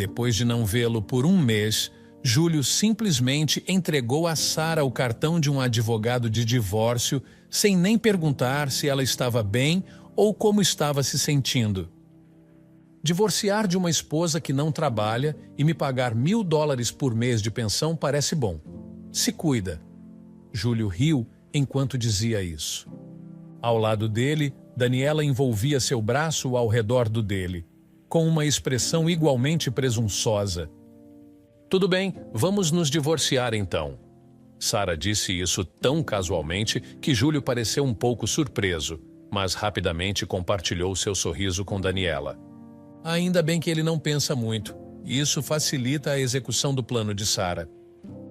Depois de não vê-lo por um mês, Júlio simplesmente entregou a Sara o cartão de um advogado de divórcio sem nem perguntar se ela estava bem ou como estava se sentindo. Divorciar de uma esposa que não trabalha e me pagar $1.000 por mês de pensão parece bom. Se cuida. Júlio riu enquanto dizia isso. Ao lado dele, Daniela envolvia seu braço ao redor do dele, com uma expressão igualmente presunçosa. Tudo bem, vamos nos divorciar então. Sara disse isso tão casualmente que Júlio pareceu um pouco surpreso, mas rapidamente compartilhou seu sorriso com Daniela. Ainda bem que ele não pensa muito. Isso facilita a execução do plano de Sara.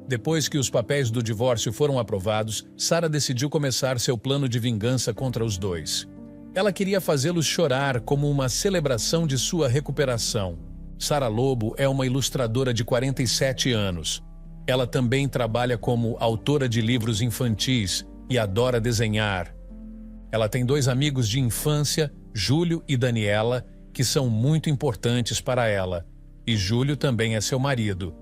Depois que os papéis do divórcio foram aprovados, Sara decidiu começar seu plano de vingança contra os dois. Ela queria fazê-los chorar como uma celebração de sua recuperação. Sara Lobo é uma ilustradora de 47 anos. Ela também trabalha como autora de livros infantis e adora desenhar. Ela tem 2 amigos de infância, Júlio e Daniela, que são muito importantes para ela, e Júlio também é seu marido.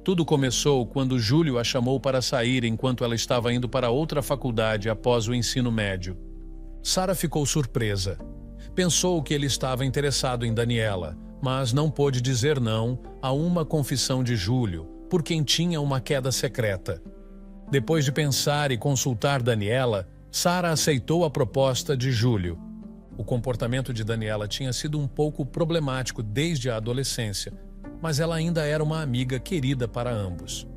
Tudo começou quando Júlio a chamou para sair enquanto ela estava indo para outra faculdade após o ensino médio. Sara ficou surpresa. Pensou que ele estava interessado em Daniela, mas não pôde dizer não a uma confissão de Júlio, por quem tinha uma queda secreta. Depois de pensar e consultar Daniela, Sara aceitou a proposta de Júlio. O comportamento de Daniela tinha sido um pouco problemático desde a adolescência, mas ela ainda era uma amiga querida para ambos.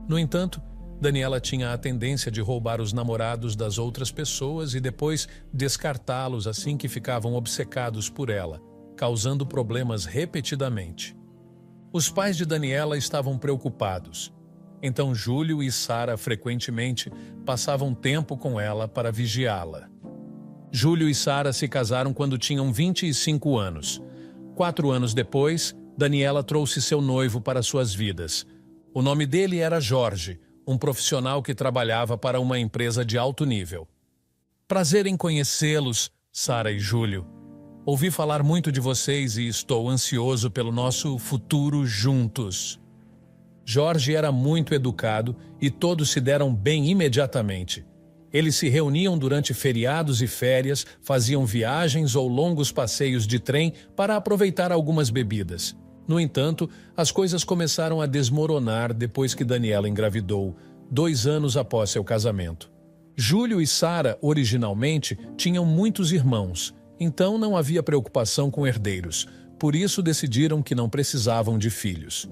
No entanto, Daniela tinha a tendência de roubar os namorados das outras pessoas e depois descartá-los assim que ficavam obcecados por ela, causando problemas repetidamente. Os pais de Daniela estavam preocupados. Então Júlio e Sara frequentemente passavam tempo com ela para vigiá-la. Júlio e Sara se casaram quando tinham 25 anos. 4 anos depois, Daniela trouxe seu noivo para suas vidas. O nome dele era Jorge, um profissional que trabalhava para uma empresa de alto nível. Prazer em conhecê-los, Sara e Júlio. Ouvi falar muito de vocês e estou ansioso pelo nosso futuro juntos. Jorge era muito educado e todos se deram bem imediatamente. Eles se reuniam durante feriados e férias, faziam viagens ou longos passeios de trem para aproveitar algumas bebidas. No entanto, as coisas começaram a desmoronar depois que Daniela engravidou, 2 anos após seu casamento. Júlio e Sara, originalmente, tinham muitos irmãos, então não havia preocupação com herdeiros, por isso decidiram que não precisavam de filhos.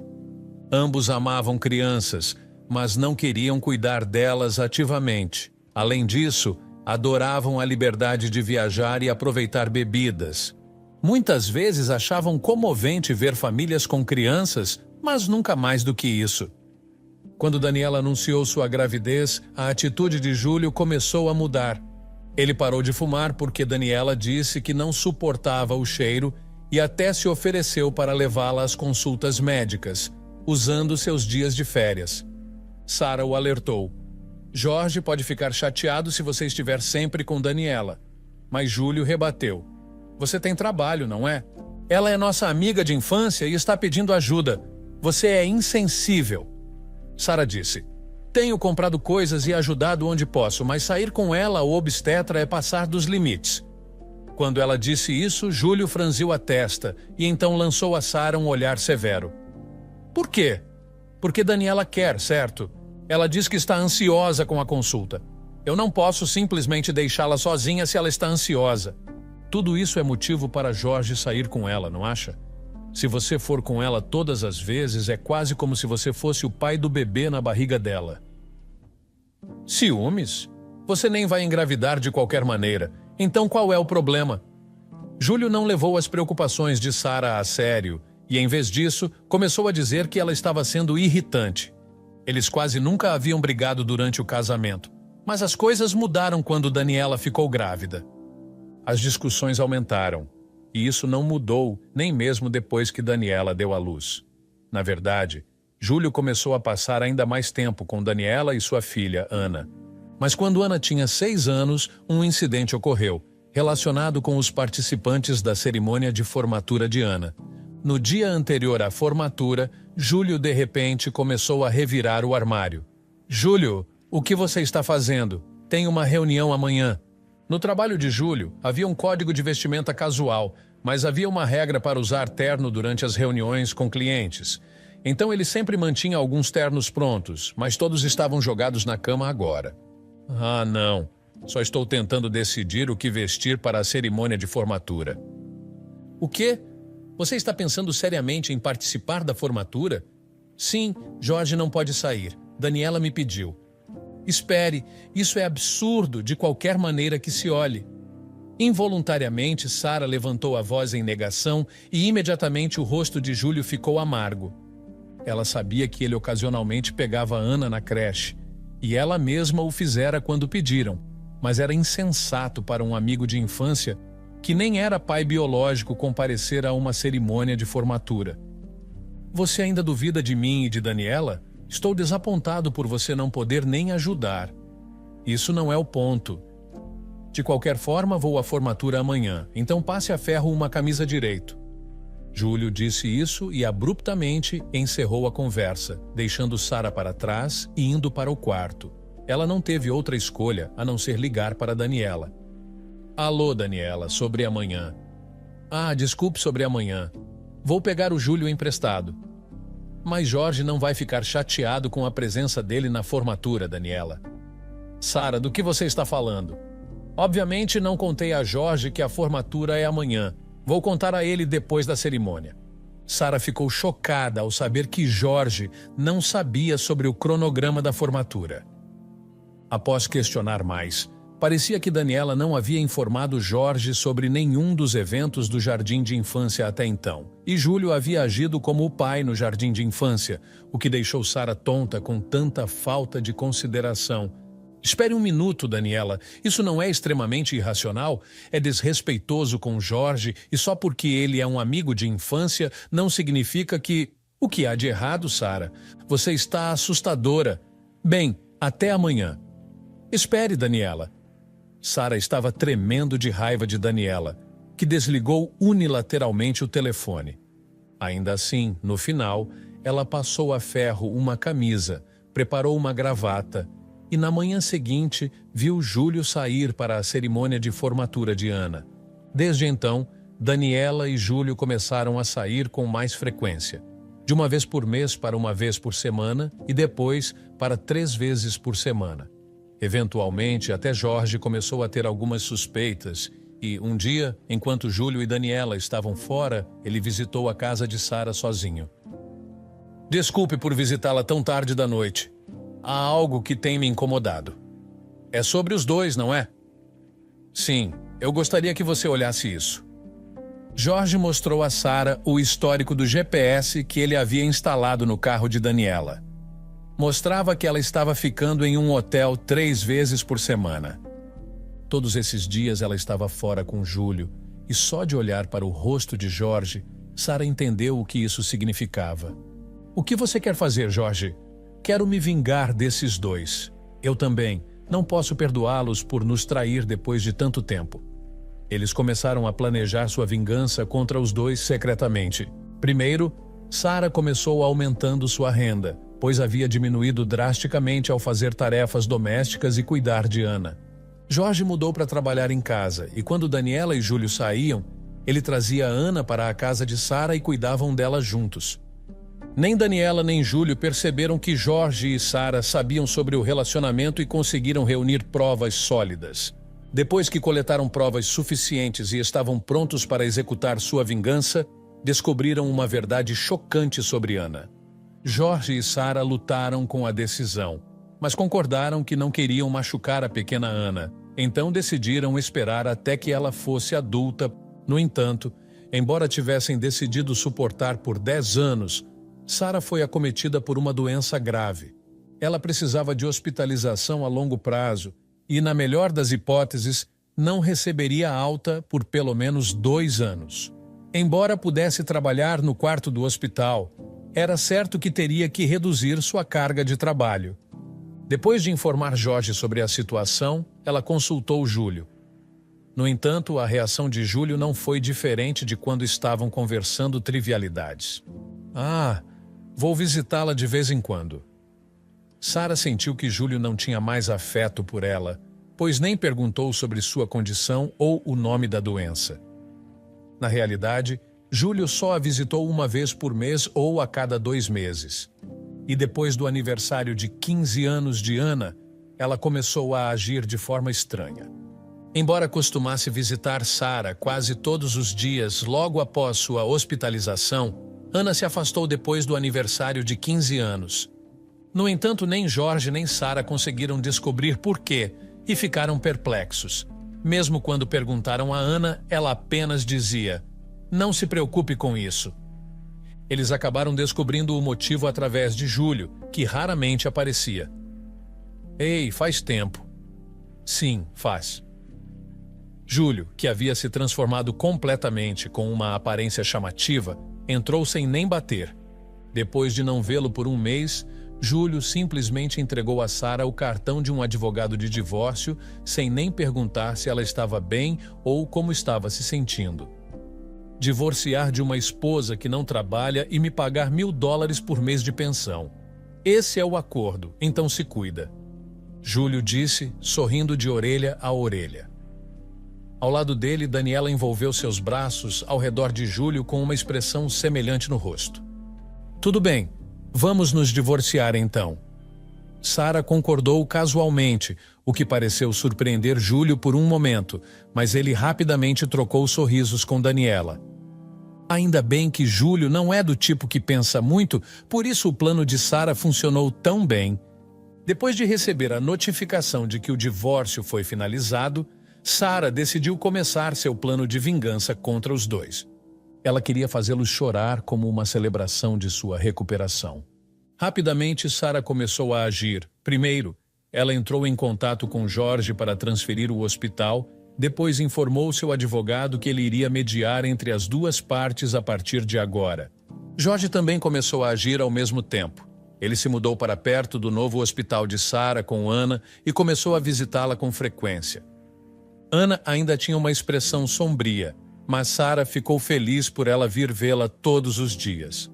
Ambos amavam crianças, mas não queriam cuidar delas ativamente. Além disso, adoravam a liberdade de viajar e aproveitar bebidas. Muitas vezes achavam comovente ver famílias com crianças, mas nunca mais do que isso. Quando Daniela anunciou sua gravidez, a atitude de Júlio começou a mudar. Ele parou de fumar porque Daniela disse que não suportava o cheiro e até se ofereceu para levá-la às consultas médicas, usando seus dias de férias. Sara o alertou. Jorge pode ficar chateado se você estiver sempre com Daniela. Mas Júlio rebateu. Você tem trabalho, não é? Ela é nossa amiga de infância e está pedindo ajuda. Você é insensível. Sara disse. Tenho comprado coisas e ajudado onde posso, mas sair com ela ou obstetra é passar dos limites. Quando ela disse isso, Júlio franziu a testa e então lançou a Sara um olhar severo. Por quê? Porque Daniela quer, certo? Ela diz que está ansiosa com a consulta. Eu não posso simplesmente deixá-la sozinha se ela está ansiosa. Tudo isso é motivo para Jorge sair com ela, não acha? Se você for com ela todas as vezes, é quase como se você fosse o pai do bebê na barriga dela. Ciúmes? Você nem vai engravidar de qualquer maneira. Então qual é o problema? Júlio não levou as preocupações de Sara a sério e, em vez disso, começou a dizer que ela estava sendo irritante. Eles quase nunca haviam brigado durante o casamento, mas as coisas mudaram quando Daniela ficou grávida. As discussões aumentaram, e isso não mudou nem mesmo depois que Daniela deu à luz. Na verdade, Júlio começou a passar ainda mais tempo com Daniela e sua filha, Ana. Mas quando Ana tinha 6 anos, um incidente ocorreu, relacionado com os participantes da cerimônia de formatura de Ana. No dia anterior à formatura, Júlio de repente começou a revirar o armário. Júlio, o que você está fazendo? Tem uma reunião amanhã. No trabalho de Júlio, havia um código de vestimenta casual, mas havia uma regra para usar terno durante as reuniões com clientes. Então ele sempre mantinha alguns ternos prontos, mas todos estavam jogados na cama agora. Ah, não. Só estou tentando decidir o que vestir para a cerimônia de formatura. O quê? Você está pensando seriamente em participar da formatura? Sim, Jorge não pode sair. Daniela me pediu. Espere, isso é absurdo de qualquer maneira que se olhe. Involuntariamente, Sara levantou a voz em negação e imediatamente o rosto de Júlio ficou amargo. Ela sabia que ele ocasionalmente pegava Ana na creche, e ela mesma o fizera quando pediram, mas era insensato para um amigo de infância que nem era pai biológico comparecer a uma cerimônia de formatura. Você ainda duvida de mim e de Daniela? Estou desapontado por você não poder nem ajudar. Isso não é o ponto. De qualquer forma, vou à formatura amanhã, então passe a ferro uma camisa direito. Júlio disse isso e abruptamente encerrou a conversa, deixando Sara para trás e indo para o quarto. Ela não teve outra escolha a não ser ligar para Daniela. Alô, Daniela, sobre amanhã. Ah, desculpe sobre amanhã. Vou pegar o Júlio emprestado. Mas Jorge não vai ficar chateado com a presença dele na formatura, Daniela. Sara, do que você está falando? Obviamente não contei a Jorge que a formatura é amanhã. Vou contar a ele depois da cerimônia. Sara ficou chocada ao saber que Jorge não sabia sobre o cronograma da formatura. Após questionar mais, parecia que Daniela não havia informado Jorge sobre nenhum dos eventos do jardim de infância até então, e Júlio havia agido como o pai no jardim de infância, o que deixou Sara tonta com tanta falta de consideração. Espere um minuto, Daniela. Isso não é extremamente irracional? É desrespeitoso com Jorge e só porque ele é um amigo de infância não significa que... O que há de errado, Sara? Você está assustadora. Bem, até amanhã. Espere, Daniela. Sara estava tremendo de raiva de Daniela, que desligou unilateralmente o telefone. Ainda assim, no final, ela passou a ferro uma camisa, preparou uma gravata e na manhã seguinte viu Júlio sair para a cerimônia de formatura de Ana. Desde então, Daniela e Júlio começaram a sair com mais frequência, de uma vez por mês para uma vez por semana e depois para 3 vezes por semana. Eventualmente, até Jorge começou a ter algumas suspeitas e, um dia, enquanto Júlio e Daniela estavam fora, ele visitou a casa de Sara sozinho. Desculpe por visitá-la tão tarde da noite. Há algo que tem me incomodado. É sobre os dois, não é? Sim, eu gostaria que você olhasse isso. Jorge mostrou a Sara o histórico do GPS que ele havia instalado no carro de Daniela. Mostrava que ela estava ficando em um hotel 3 vezes por semana. Todos esses dias ela estava fora com Júlio, e só de olhar para o rosto de Jorge, Sara entendeu o que isso significava. O que você quer fazer, Jorge? Quero me vingar desses dois. Eu também. Não posso perdoá-los por nos trair depois de tanto tempo. Eles começaram a planejar sua vingança contra os dois secretamente. Primeiro, Sara começou aumentando sua renda, pois havia diminuído drasticamente ao fazer tarefas domésticas e cuidar de Ana. Jorge mudou para trabalhar em casa, e quando Daniela e Júlio saíam, ele trazia Ana para a casa de Sara e cuidavam dela juntos. Nem Daniela nem Júlio perceberam que Jorge e Sara sabiam sobre o relacionamento e conseguiram reunir provas sólidas. Depois que coletaram provas suficientes e estavam prontos para executar sua vingança, descobriram uma verdade chocante sobre Ana. Jorge e Sara lutaram com a decisão, mas concordaram que não queriam machucar a pequena Ana, então decidiram esperar até que ela fosse adulta. No entanto, embora tivessem decidido suportar por 10 anos, Sara foi acometida por uma doença grave. Ela precisava de hospitalização a longo prazo e, na melhor das hipóteses, não receberia alta por pelo menos 2 anos. Embora pudesse trabalhar no quarto do hospital, era certo que teria que reduzir sua carga de trabalho. Depois de informar Jorge sobre a situação, ela consultou Júlio. No entanto, a reação de Júlio não foi diferente de quando estavam conversando trivialidades. Ah, vou visitá-la de vez em quando. Sara sentiu que Júlio não tinha mais afeto por ela, pois nem perguntou sobre sua condição ou o nome da doença. Na realidade, Júlio só a visitou uma vez por mês ou a cada 2 meses. E depois do aniversário de 15 anos de Ana, ela começou a agir de forma estranha. Embora costumasse visitar Sara quase todos os dias logo após sua hospitalização, Ana se afastou depois do aniversário de 15 anos. No entanto, nem Jorge nem Sara conseguiram descobrir por quê e ficaram perplexos. Mesmo quando perguntaram a Ana, ela apenas dizia: "Não se preocupe com isso." Eles acabaram descobrindo o motivo através de Júlio, que raramente aparecia. "Ei, faz tempo." "Sim, faz." Júlio, que havia se transformado completamente com uma aparência chamativa, entrou sem nem bater. Depois de não vê-lo por 1 mês, Júlio simplesmente entregou a Sara o cartão de um advogado de divórcio, sem nem perguntar se ela estava bem ou como estava se sentindo. "Divorciar de uma esposa que não trabalha e me pagar $1.000 por mês de pensão. Esse é o acordo, então se cuida." Júlio disse, sorrindo de orelha a orelha. Ao lado dele, Daniela envolveu seus braços ao redor de Júlio com uma expressão semelhante no rosto. "Tudo bem, vamos nos divorciar então." Sara concordou casualmente, o que pareceu surpreender Júlio por um momento, mas ele rapidamente trocou sorrisos com Daniela. Ainda bem que Júlio não é do tipo que pensa muito, por isso o plano de Sara funcionou tão bem. Depois de receber a notificação de que o divórcio foi finalizado, Sara decidiu começar seu plano de vingança contra os dois. Ela queria fazê-los chorar como uma celebração de sua recuperação. Rapidamente, Sara começou a agir. Primeiro, ela entrou em contato com Jorge para transferir o hospital, depois informou seu advogado que ele iria mediar entre as duas partes a partir de agora. Jorge também começou a agir ao mesmo tempo. Ele se mudou para perto do novo hospital de Sara com Ana e começou a visitá-la com frequência. Ana ainda tinha uma expressão sombria, mas Sara ficou feliz por ela vir vê-la todos os dias.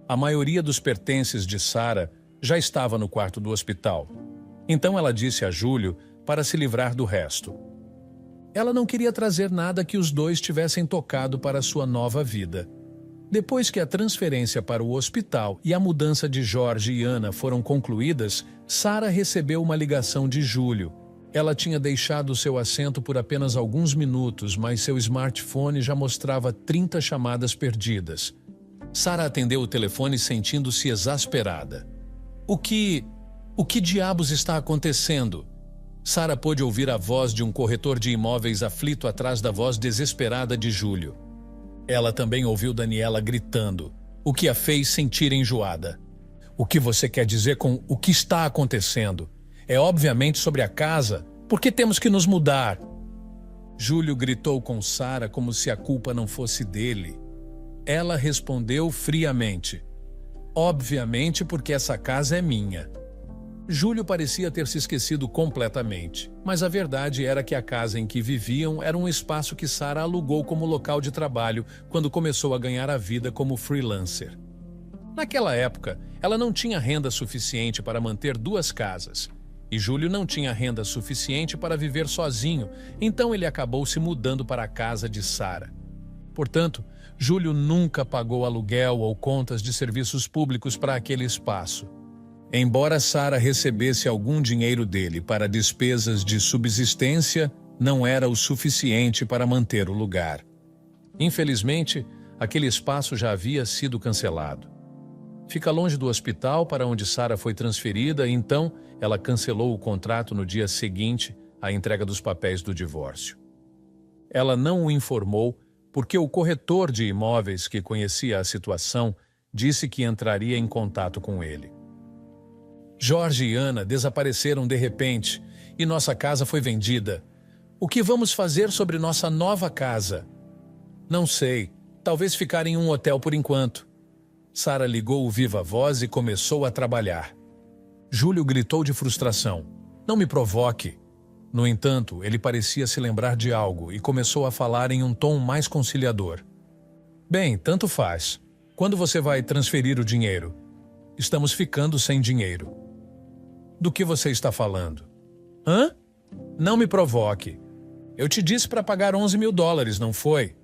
A maioria dos pertences de Sara já estava no quarto do hospital. Então ela disse a Júlio para se livrar do resto. Ela não queria trazer nada que os dois tivessem tocado para sua nova vida. Depois que a transferência para o hospital e a mudança de Jorge e Ana foram concluídas, Sara recebeu uma ligação de Júlio. Ela tinha deixado seu assento por apenas alguns minutos, mas seu smartphone já mostrava 30 chamadas perdidas. Sara atendeu o telefone sentindo-se exasperada. O que diabos está acontecendo? Sara pôde ouvir a voz de um corretor de imóveis aflito atrás da voz desesperada de Júlio. Ela também ouviu Daniela gritando, o que a fez sentir enjoada. "O que você quer dizer com o que está acontecendo? É obviamente sobre a casa. Por que temos que nos mudar?" Júlio gritou com Sara como se a culpa não fosse dele. Ela respondeu friamente: "Obviamente porque essa casa é minha." Júlio parecia ter se esquecido completamente, mas a verdade era que a casa em que viviam era um espaço que Sara alugou como local de trabalho quando começou a ganhar a vida como freelancer. Naquela época, ela não tinha renda suficiente para manter 2 casas. E Júlio não tinha renda suficiente para viver sozinho, então ele acabou se mudando para a casa de Sara. Portanto, Júlio nunca pagou aluguel ou contas de serviços públicos para aquele espaço. Embora Sara recebesse algum dinheiro dele para despesas de subsistência, não era o suficiente para manter o lugar. Infelizmente, aquele espaço já havia sido cancelado. Fica longe do hospital para onde Sara foi transferida, então ela cancelou o contrato no dia seguinte à entrega dos papéis do divórcio. Ela não o informou porque o corretor de imóveis que conhecia a situação disse que entraria em contato com ele. Jorge e Ana desapareceram de repente e nossa casa foi vendida. O que vamos fazer sobre nossa nova casa? Não sei, talvez ficar em um hotel por enquanto. Sara ligou o viva-voz e começou a trabalhar. Júlio gritou de frustração. Não me provoque. No entanto, ele parecia se lembrar de algo e começou a falar em um tom mais conciliador. Bem, tanto faz. Quando você vai transferir o dinheiro? Estamos ficando sem dinheiro. Do que você está falando? Hã? Não me provoque. Eu te disse para pagar $11.000, não foi?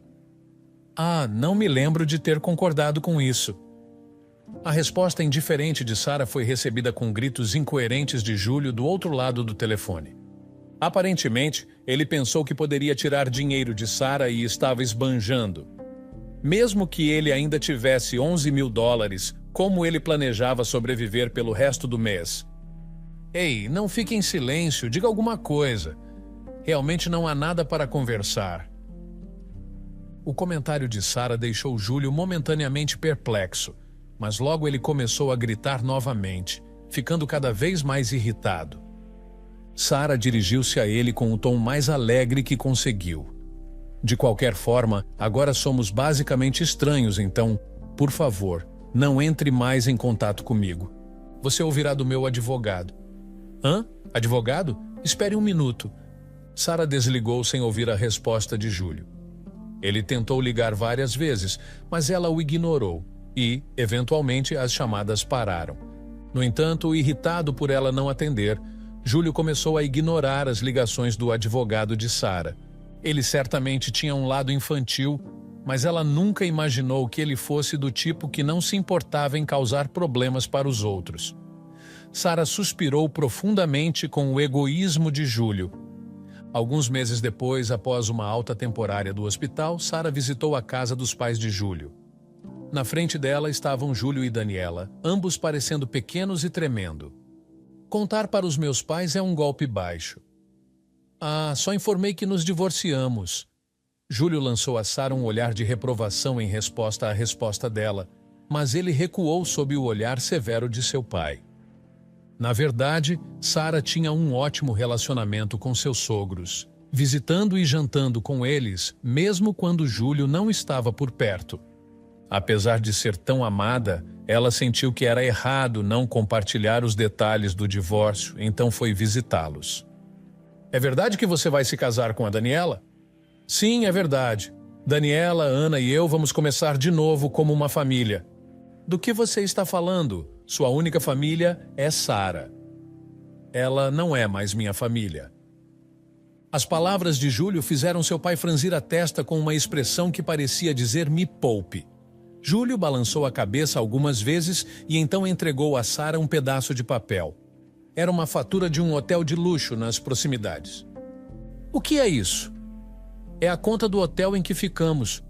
Ah, não me lembro de ter concordado com isso. A resposta indiferente de Sarah foi recebida com gritos incoerentes de Júlio do outro lado do telefone. Aparentemente, ele pensou que poderia tirar dinheiro de Sarah e estava esbanjando. Mesmo que ele ainda tivesse $11.000, como ele planejava sobreviver pelo resto do mês? Ei, não fique em silêncio, diga alguma coisa. Realmente não há nada para conversar. O comentário de Sarah deixou Júlio momentaneamente perplexo, mas logo ele começou a gritar novamente, ficando cada vez mais irritado. Sarah dirigiu-se a ele com o tom mais alegre que conseguiu. De qualquer forma, agora somos basicamente estranhos, então, por favor, não entre mais em contato comigo. Você ouvirá do meu advogado. Hã? Advogado? Espere um minuto. Sarah desligou sem ouvir a resposta de Júlio. Ele tentou ligar várias vezes, mas ela o ignorou e, eventualmente, as chamadas pararam. No entanto, irritado por ela não atender, Júlio começou a ignorar as ligações do advogado de Sarah. Ele certamente tinha um lado infantil, mas ela nunca imaginou que ele fosse do tipo que não se importava em causar problemas para os outros. Sarah suspirou profundamente com o egoísmo de Júlio. Alguns meses depois, após uma alta temporária do hospital, Sarah visitou a casa dos pais de Júlio. Na frente dela estavam Júlio e Daniela, ambos parecendo pequenos e tremendo. Contar para os meus pais é um golpe baixo. Ah, só informei que nos divorciamos. Júlio lançou a Sarah um olhar de reprovação em resposta à resposta dela, mas ele recuou sob o olhar severo de seu pai. Na verdade, Sarah tinha um ótimo relacionamento com seus sogros, visitando e jantando com eles, mesmo quando Júlio não estava por perto. Apesar de ser tão amada, ela sentiu que era errado não compartilhar os detalhes do divórcio, então foi visitá-los. É verdade que você vai se casar com a Daniela? Sim, é verdade. Daniela, Ana e eu vamos começar de novo como uma família. Do que você está falando? Sua única família é Sarah. Ela não é mais minha família. As palavras de Júlio fizeram seu pai franzir a testa com uma expressão que parecia dizer "me poupe". Júlio balançou a cabeça algumas vezes e então entregou a Sarah um pedaço de papel. Era uma fatura de um hotel de luxo nas proximidades. O que é isso? É a conta do hotel em que ficamos.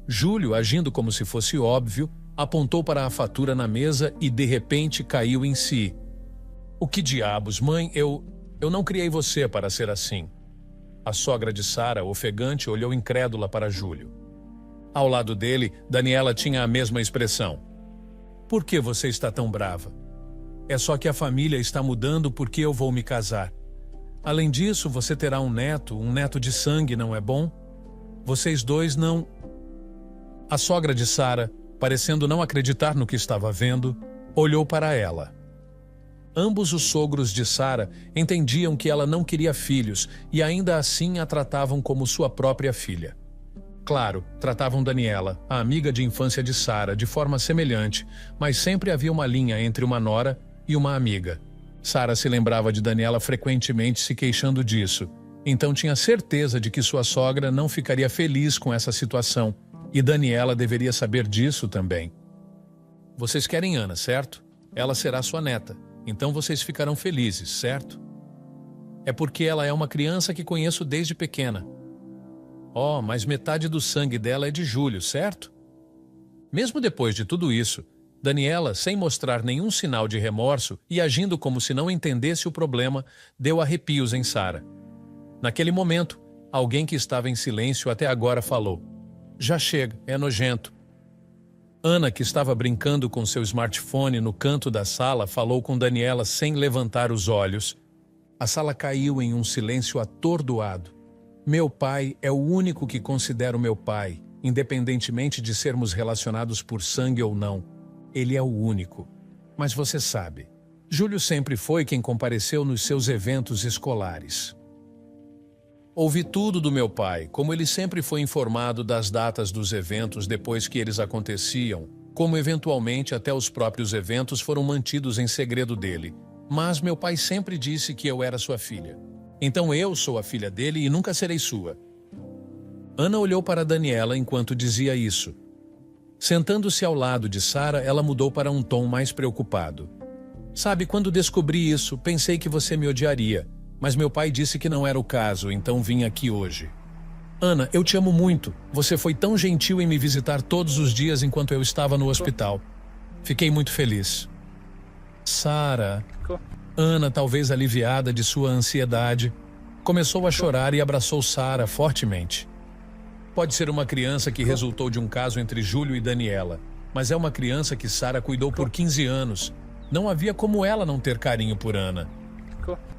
Júlio, agindo como se fosse óbvio, apontou para a fatura na mesa e de repente caiu em si. O que diabos, mãe, eu não criei você para ser assim. A sogra de Sarah, ofegante, olhou incrédula para Júlio. Ao lado dele, Daniela tinha a mesma expressão. Por que você está tão brava? É só que a família está mudando porque eu vou me casar. Além disso, você terá um neto de sangue, não é bom? Vocês dois não... A sogra de Sarah, parecendo não acreditar no que estava vendo, olhou para ela. Ambos os sogros de Sarah entendiam que ela não queria filhos e ainda assim a tratavam como sua própria filha. Claro, tratavam Daniela, a amiga de infância de Sarah, de forma semelhante, mas sempre havia uma linha entre uma nora e uma amiga. Sarah se lembrava de Daniela frequentemente se queixando disso, então tinha certeza de que sua sogra não ficaria feliz com essa situação, e Daniela deveria saber disso também. Vocês querem Ana, certo? Ela será sua neta, então vocês ficarão felizes, certo? É porque ela é uma criança que conheço desde pequena. Oh, mas metade do sangue dela é de Júlio, certo? Mesmo depois de tudo isso, Daniela, sem mostrar nenhum sinal de remorso e agindo como se não entendesse o problema, deu arrepios em Sarah. Naquele momento, alguém que estava em silêncio até agora falou: "Já chega, é nojento." Ana, que estava brincando com seu smartphone no canto da sala, falou com Daniela sem levantar os olhos. A sala caiu em um silêncio atordoado. Meu pai é o único que considero meu pai, independentemente de sermos relacionados por sangue ou não. Ele é o único. Mas você sabe, Júlio sempre foi quem compareceu nos seus eventos escolares. Ouvi tudo do meu pai, como ele sempre foi informado das datas dos eventos depois que eles aconteciam, como eventualmente até os próprios eventos foram mantidos em segredo dele. Mas meu pai sempre disse que eu era sua filha. Então eu sou a filha dele e nunca serei sua. Ana olhou para Daniela enquanto dizia isso. Sentando-se ao lado de Sara, ela mudou para um tom mais preocupado. Sabe, quando descobri isso, pensei que você me odiaria, mas meu pai disse que não era o caso, então vim aqui hoje. Ana, eu te amo muito. Você foi tão gentil em me visitar todos os dias enquanto eu estava no hospital. Fiquei muito feliz. Sara, Ana, talvez aliviada de sua ansiedade, começou a chorar e abraçou Sara fortemente. Pode ser uma criança que resultou de um caso entre Júlio e Daniela, mas é uma criança que Sara cuidou por 15 anos. Não havia como ela não ter carinho por Ana.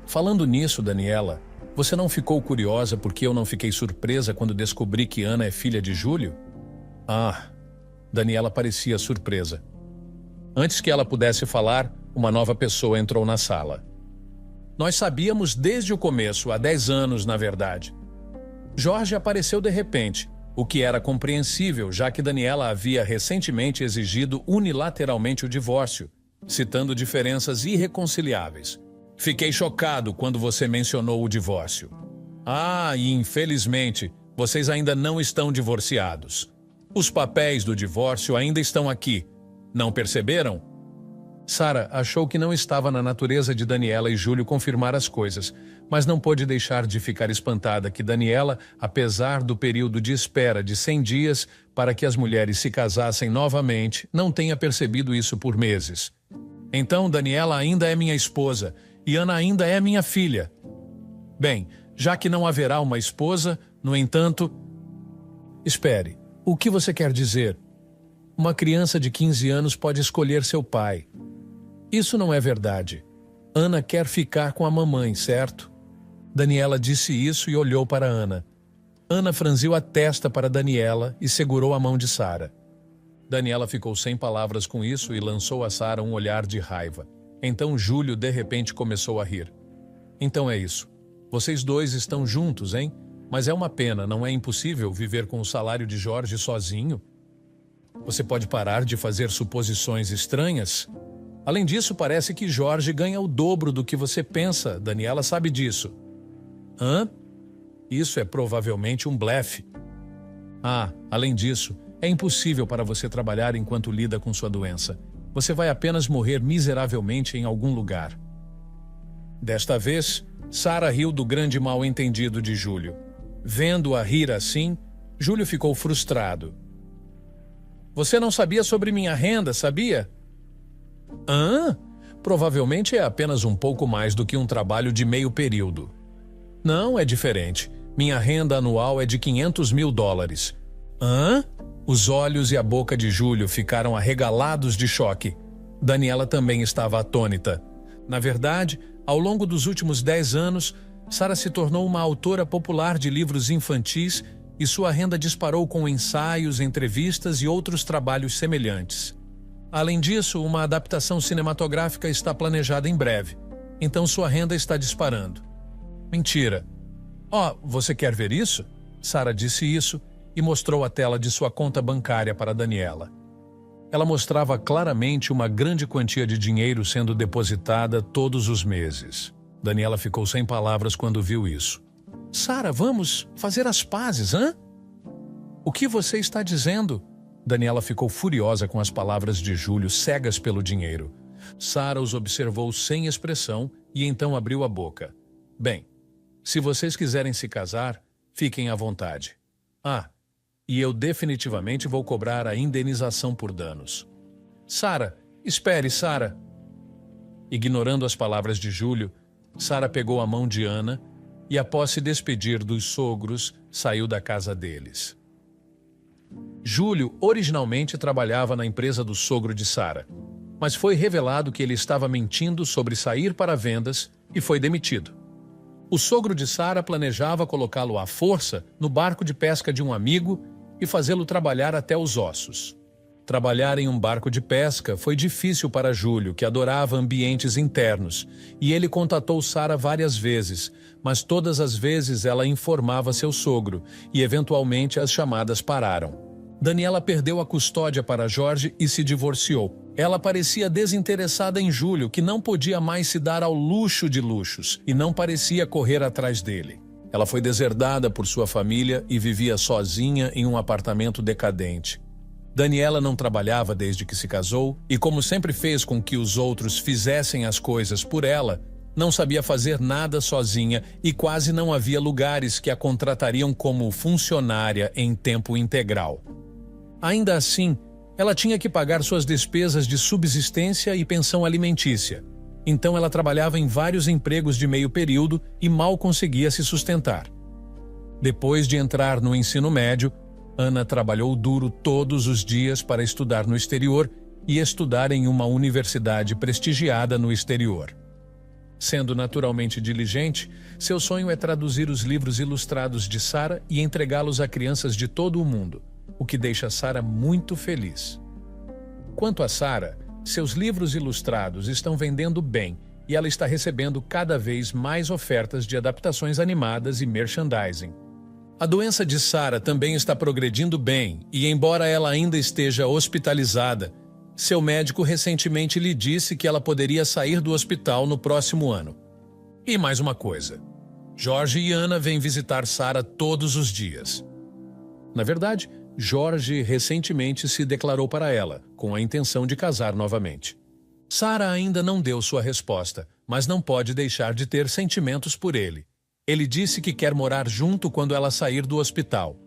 Falando nisso, Daniela, você não ficou curiosa porque eu não fiquei surpresa quando descobri que Ana é filha de Júlio? Ah, Daniela parecia surpresa. Antes que ela pudesse falar, uma nova pessoa entrou na sala. Nós sabíamos desde o começo, há 10 anos, na verdade. Jorge apareceu de repente, o que era compreensível, já que Daniela havia recentemente exigido unilateralmente o divórcio, citando diferenças irreconciliáveis. Fiquei chocado quando você mencionou o divórcio. Ah, e infelizmente, vocês ainda não estão divorciados. Os papéis do divórcio ainda estão aqui. Não perceberam? Sara achou que não estava na natureza de Daniela e Júlio confirmar as coisas, mas não pôde deixar de ficar espantada que Daniela, apesar do período de espera de 100 dias para que as mulheres se casassem novamente, não tenha percebido isso por meses. Então, Daniela ainda é minha esposa e Ana ainda é minha filha. Bem, já que não haverá uma esposa, no entanto... Espere, o que você quer dizer? Uma criança de 15 anos pode escolher seu pai. Isso não é verdade. Ana quer ficar com a mamãe, certo? Daniela disse isso e olhou para Ana. Ana franziu a testa para Daniela e segurou a mão de Sara. Daniela ficou sem palavras com isso e lançou a Sara um olhar de raiva. Então Júlio de repente começou a rir. Então é isso. Vocês dois estão juntos, hein? Mas é uma pena, não é impossível viver com o salário de Jorge sozinho? Você pode parar de fazer suposições estranhas? Além disso, parece que Jorge ganha o dobro do que você pensa. Daniela sabe disso. Hã? Isso é provavelmente um blefe. Ah, além disso, é impossível para você trabalhar enquanto lida com sua doença. Você vai apenas morrer miseravelmente em algum lugar. Desta vez, Sara riu do grande mal-entendido de Júlio. Vendo-a rir assim, Júlio ficou frustrado. Você não sabia sobre minha renda, sabia? Hã? Provavelmente é apenas um pouco mais do que um trabalho de meio período. Não, é diferente. Minha renda anual é de $500.000. Hã? Os olhos e a boca de Júlio ficaram arregalados de choque. Daniela também estava atônita. Na verdade, ao longo dos últimos 10 anos, Sara se tornou uma autora popular de livros infantis e sua renda disparou com ensaios, entrevistas e outros trabalhos semelhantes. Além disso, uma adaptação cinematográfica está planejada em breve, então sua renda está disparando. Mentira. Você quer ver isso? Sara disse isso e mostrou a tela de sua conta bancária para Daniela. Ela mostrava claramente uma grande quantia de dinheiro sendo depositada todos os meses. Daniela ficou sem palavras quando viu isso. Sara, vamos fazer as pazes, hã? O que você está dizendo? Daniela ficou furiosa com as palavras de Júlio, cegas pelo dinheiro. Sara os observou sem expressão e então abriu a boca. Bem, se vocês quiserem se casar, fiquem à vontade. E eu definitivamente vou cobrar a indenização por danos. Sara, espere, Sara. Ignorando as palavras de Júlio, Sara pegou a mão de Ana e, após se despedir dos sogros, saiu da casa deles. Júlio originalmente trabalhava na empresa do sogro de Sara, mas foi revelado que ele estava mentindo sobre sair para vendas e foi demitido. O sogro de Sara planejava colocá-lo à força no barco de pesca de um amigo e fazê-lo trabalhar até os ossos. Trabalhar em um barco de pesca foi difícil para Júlio, que adorava ambientes internos, e ele contatou Sara várias vezes, mas todas as vezes ela informava seu sogro, e eventualmente as chamadas pararam. Daniela perdeu a custódia para Jorge e se divorciou. Ela parecia desinteressada em Júlio, que não podia mais se dar ao luxo de luxos, e não parecia correr atrás dele. Ela foi deserdada por sua família e vivia sozinha em um apartamento decadente. Daniela não trabalhava desde que se casou e, como sempre fez com que os outros fizessem as coisas por ela, não sabia fazer nada sozinha e quase não havia lugares que a contratariam como funcionária em tempo integral. Ainda assim, ela tinha que pagar suas despesas de subsistência e pensão alimentícia. Então ela trabalhava em vários empregos de meio período e mal conseguia se sustentar. Depois de entrar no ensino médio, Ana trabalhou duro todos os dias para estudar no exterior e estudar em uma universidade prestigiada no exterior. Sendo naturalmente diligente, seu sonho é traduzir os livros ilustrados de Sara e entregá-los a crianças de todo o mundo, o que deixa Sara muito feliz. Quanto a Sara, seus livros ilustrados estão vendendo bem e ela está recebendo cada vez mais ofertas de adaptações animadas e merchandising. A doença de Sara também está progredindo bem e, embora ela ainda esteja hospitalizada, seu médico recentemente lhe disse que ela poderia sair do hospital no próximo ano. E mais uma coisa: Jorge e Ana vêm visitar Sara todos os dias. Na verdade, Jorge recentemente se declarou para ela, com a intenção de casar novamente. Sara ainda não deu sua resposta, mas não pode deixar de ter sentimentos por ele. Ele disse que quer morar junto quando ela sair do hospital.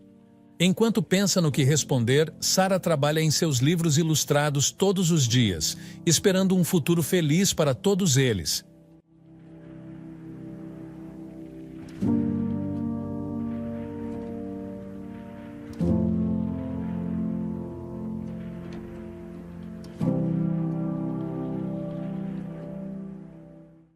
Enquanto pensa no que responder, Sara trabalha em seus livros ilustrados todos os dias, esperando um futuro feliz para todos eles.